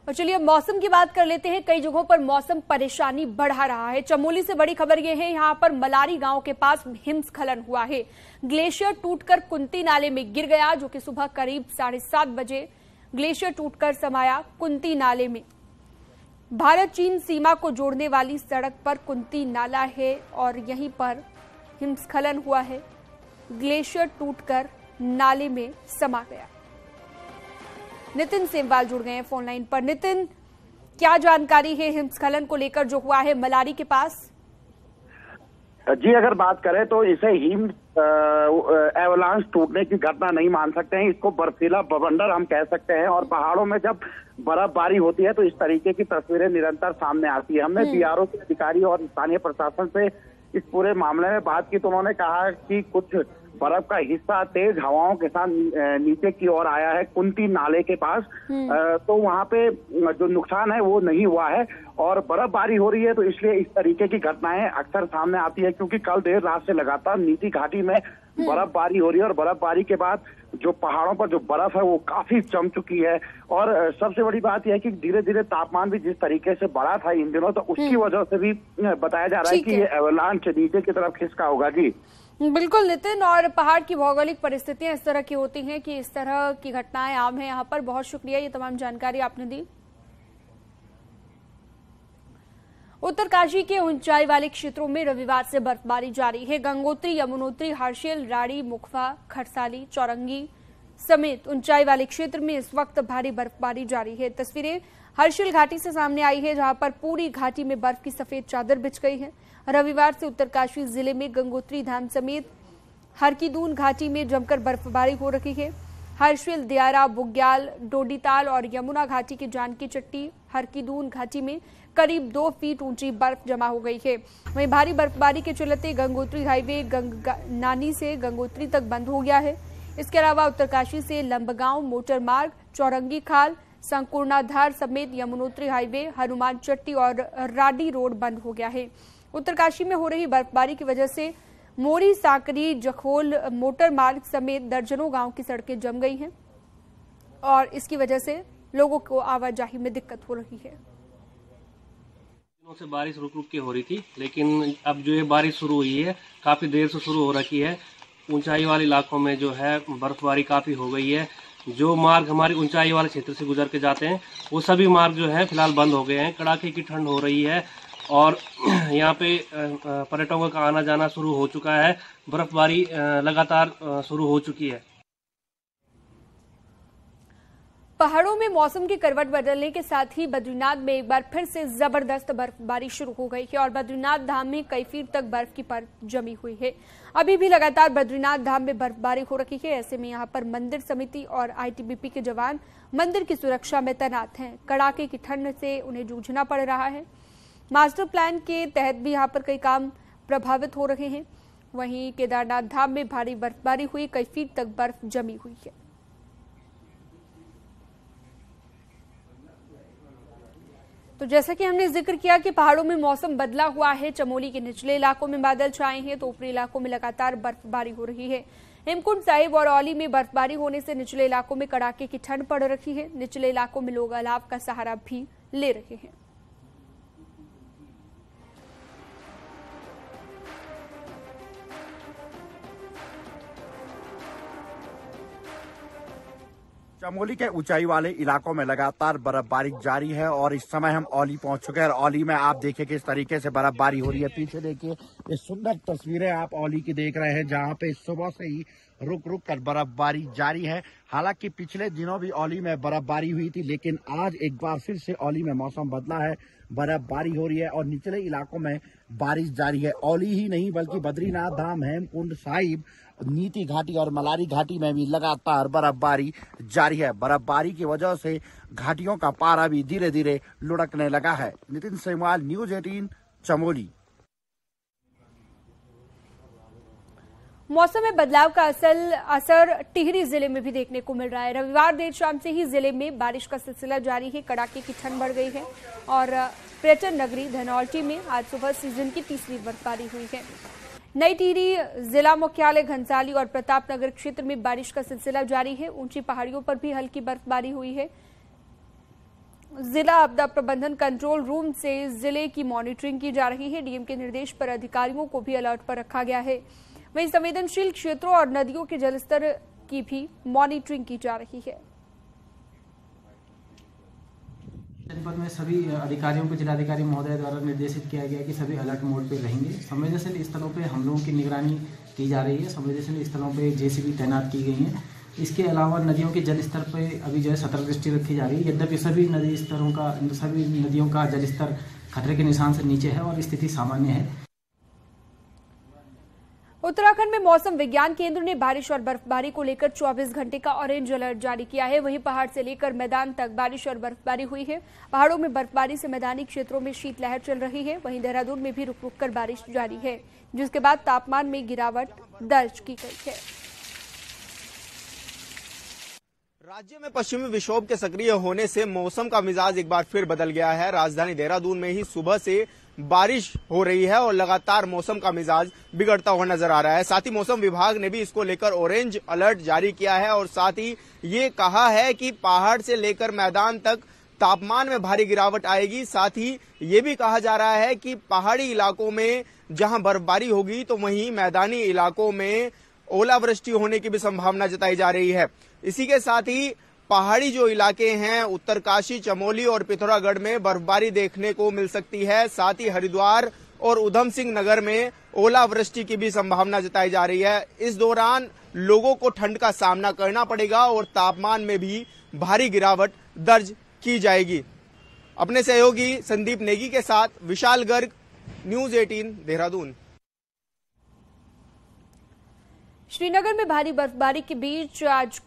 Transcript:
और चलिए अब मौसम की बात कर लेते हैं। कई जगहों पर मौसम परेशानी बढ़ा रहा है। चमोली से बड़ी खबर यह है, यहां पर मलारी गांव के पास हिमस्खलन हुआ है। ग्लेशियर टूटकर कुंती नाले में गिर गया, जो कि सुबह करीब 7:30 बजे ग्लेशियर टूटकर समाया कुंती नाले में। भारत चीन सीमा को जोड़ने वाली सड़क पर कुंती नाला है और यहीं पर हिमस्खलन हुआ है। ग्लेशियर टूटकर नाले में समा गया। नितिन सेमवाल जुड़ गए हैं फोन लाइन पर। नितिन, क्या जानकारी है हिमस्खलन को लेकर जो हुआ है मलारी के पास? जी, अगर बात करें तो इसे हिम एवलांच टूटने की घटना नहीं मान सकते हैं, इसको बर्फीला बवंडर हम कह सकते हैं। और पहाड़ों में जब बर्फबारी होती है तो इस तरीके की तस्वीरें निरंतर सामने आती है। हमने बीआरओ के अधिकारी और स्थानीय प्रशासन से इस पूरे मामले में बात की तो उन्होंने कहा कि कुछ बर्फ का हिस्सा तेज हवाओं के साथ नीचे की ओर आया है कुंती नाले के पास। तो वहां पे जो नुकसान है वो नहीं हुआ है। और बर्फबारी हो रही है तो इसलिए इस तरीके की घटनाएं अक्सर सामने आती है, क्योंकि कल देर रात से लगातार नीति घाटी में बर्फबारी हो रही है और बर्फबारी के बाद जो पहाड़ों पर जो बर्फ है वो काफी जम चुकी है। और सबसे बड़ी बात यह है कि धीरे धीरे तापमान भी जिस तरीके से बढ़ा था इन दिनों, तो उसकी वजह से भी बताया जा रहा है कि ये एवलांच नीचे की तरफ खिसका होगा। जी बिल्कुल नितिन, और पहाड़ की भौगोलिक परिस्थितियां इस तरह की होती हैं कि इस तरह की घटनाएं आम है यहाँ पर। बहुत शुक्रिया, ये तमाम जानकारी आपने दी। उत्तरकाशी के ऊंचाई वाले क्षेत्रों में रविवार से बर्फबारी जारी है। गंगोत्री, यमुनोत्री, हर्षिल, राड़ी, मुखवा, खरसाली, चौरंगी समेत ऊंचाई वाले क्षेत्र में इस वक्त भारी बर्फबारी जारी है। तस्वीरें हर्षिल घाटी से सामने आई है, जहां पर पूरी घाटी में बर्फ की सफेद चादर बिछ गई है। रविवार से उत्तरकाशी जिले में गंगोत्री धाम समेत हरकीदून घाटी में जमकर बर्फबारी हो रही है। हर्षिल, दियारा, बुग्याल, डोडीताल और यमुना घाटी की जानकी चट्टी, हरकीदून घाटी में करीब 2 फीट ऊंची बर्फ जमा हो गई है। वहीं भारी बर्फबारी के चलते गंगोत्री हाईवे नानी से गंगोत्री तक बंद हो गया है। इसके अलावा उत्तरकाशी से लंबगांव मोटर मार्ग, चौरंगी खाल, संकुर्णाधार समेत यमुनोत्री हाईवे, हनुमान चट्टी और राडी रोड बंद हो गया है। उत्तरकाशी में हो रही बर्फबारी की वजह से मोरी, साकरी, जखोल मोटर मार्ग समेत दर्जनों गांव की सड़कें जम गई हैं और इसकी वजह से लोगों को आवाजाही में दिक्कत हो रही है। दिनों से बारिश रुक रुक के हो रही थी, लेकिन अब जो ये बारिश शुरू हुई है काफी देर से शुरू हो रखी है। ऊंचाई वाले इलाकों में जो है बर्फबारी काफी हो गई है। जो मार्ग हमारी ऊंचाई वाले क्षेत्र से गुजर के जाते हैं वो सभी मार्ग जो है फिलहाल बंद हो गए हैं। कड़ाके की ठंड हो रही है और यहाँ पे पर्यटकों का आना जाना शुरू हो चुका है। बर्फबारी लगातार शुरू हो चुकी है। पहाड़ों में मौसम की करवट बदलने के साथ ही बद्रीनाथ में एक बार फिर से जबरदस्त बर्फबारी शुरू हो गई है और बद्रीनाथ धाम में कई फीट तक बर्फ की परत जमी हुई है। अभी भी लगातार बद्रीनाथ धाम में बर्फबारी हो रही है। ऐसे में यहाँ पर मंदिर समिति और आईटीबीपी के जवान मंदिर की सुरक्षा में तैनात हैं। कड़ाके की ठंड से उन्हें जूझना पड़ रहा है। मास्टर प्लान के तहत भी यहाँ पर कई काम प्रभावित हो रहे हैं। वहीं केदारनाथ धाम में भारी बर्फबारी हुई, कई फीट तक बर्फ जमी हुई है। तो जैसा कि हमने जिक्र किया कि पहाड़ों में मौसम बदला हुआ है। चमोली के निचले इलाकों में बादल छाए हैं तो ऊपरी इलाकों में लगातार बर्फबारी हो रही है। हेमकुंड साहिब और औली में बर्फबारी होने से निचले इलाकों में कड़ाके की ठंड पड़ रही है। निचले इलाकों में लोग अलाव का सहारा भी ले रहे हैं। चमोली के ऊंचाई वाले इलाकों में लगातार बर्फबारी जारी है और इस समय हम औली पहुंच चुके हैं और औली में आप देखिए किस तरीके से बर्फबारी हो रही है। पीछे देखिए ये सुंदर तस्वीरें आप औली की देख रहे हैं, जहां पे सुबह से ही रुक रुक कर बर्फबारी जारी है। हालांकि पिछले दिनों भी औली में बर्फबारी हुई थी, लेकिन आज एक बार फिर से औली में मौसम बदला है, बर्फबारी हो रही है और निचले इलाकों में बारिश जारी है। औली ही नहीं बल्कि बद्रीनाथ धाम, हेमकुंड साहिब, नीति घाटी और मलारी घाटी में भी लगातार बर्फबारी जारी है। बर्फबारी की वजह से घाटियों का पारा भी धीरे धीरे लुढ़कने लगा है। नितिन सेमवाल, न्यूज 18, चमोली। मौसम में बदलाव का असर टिहरी जिले में भी देखने को मिल रहा है। रविवार देर शाम से ही जिले में बारिश का सिलसिला जारी है। कड़ाके की ठंड बढ़ गई है और पर्यटन नगरी धनौल्टी में आज सुबह सीजन की तीसरी बर्फबारी हुई है। नई टिहरी जिला मुख्यालय घनसाली और प्रतापनगर क्षेत्र में बारिश का सिलसिला जारी है। ऊंची पहाड़ियों पर भी हल्की बर्फबारी हुई है। जिला आपदा प्रबंधन कंट्रोल रूम से जिले की मॉनिटरिंग की जा रही है। डीएम के निर्देश पर अधिकारियों को भी अलर्ट पर रखा गया है। वहीं संवेदनशील क्षेत्रों और नदियों के जलस्तर की भी मॉनिटरिंग की जा रही है। जनपद में सभी अधिकारियों को जिलाधिकारी महोदय द्वारा निर्देशित किया गया कि सभी अलर्ट मोड पर रहेंगे। संवेदनशील स्थलों पर हम लोगों की निगरानी की जा रही है। संवेदनशील स्थलों पर जेसीबी तैनात की गई है। इसके अलावा नदियों के जल स्तर पर अभी जो है सतर्क दृष्टि रखी जा रही है। यद्यपि सभी नदियों का जल स्तर खतरे के निशान से नीचे है और स्थिति सामान्य है। उत्तराखंड में मौसम विज्ञान केंद्र ने बारिश और बर्फबारी को लेकर 24 घंटे का ऑरेंज अलर्ट जारी किया है। वहीं पहाड़ से लेकर मैदान तक बारिश और बर्फबारी हुई है। पहाड़ों में बर्फबारी से मैदानी क्षेत्रों में शीतलहर चल रही है। वहीं देहरादून में भी रुक रुक कर बारिश जारी है, जिसके बाद तापमान में गिरावट दर्ज की गई है। राज्य में पश्चिमी विक्षोभ के सक्रिय होने से मौसम का मिजाज एक बार फिर बदल गया है। राजधानी देहरादून में ही सुबह से बारिश हो रही है और लगातार मौसम का मिजाज बिगड़ता हुआ नजर आ रहा है। साथ ही मौसम विभाग ने भी इसको लेकर ऑरेंज अलर्ट जारी किया है और साथ ही ये कहा है कि पहाड़ से लेकर मैदान तक तापमान में भारी गिरावट आएगी। साथ ही ये भी कहा जा रहा है कि पहाड़ी इलाकों में जहां बर्फबारी होगी तो वहीं मैदानी इलाकों में ओलावृष्टि होने की भी संभावना जताई जा रही है। इसी के साथ ही पहाड़ी जो इलाके हैं उत्तरकाशी, चमोली और पिथौरागढ़ में बर्फबारी देखने को मिल सकती है। साथ ही हरिद्वार और उधम सिंह नगर में ओलावृष्टि की भी संभावना जताई जा रही है। इस दौरान लोगों को ठंड का सामना करना पड़ेगा और तापमान में भी भारी गिरावट दर्ज की जाएगी। अपने सहयोगी संदीप नेगी के साथ विशाल गर्ग, न्यूज 18 देहरादून। श्रीनगर में भारी बर्फबारी के बीच आज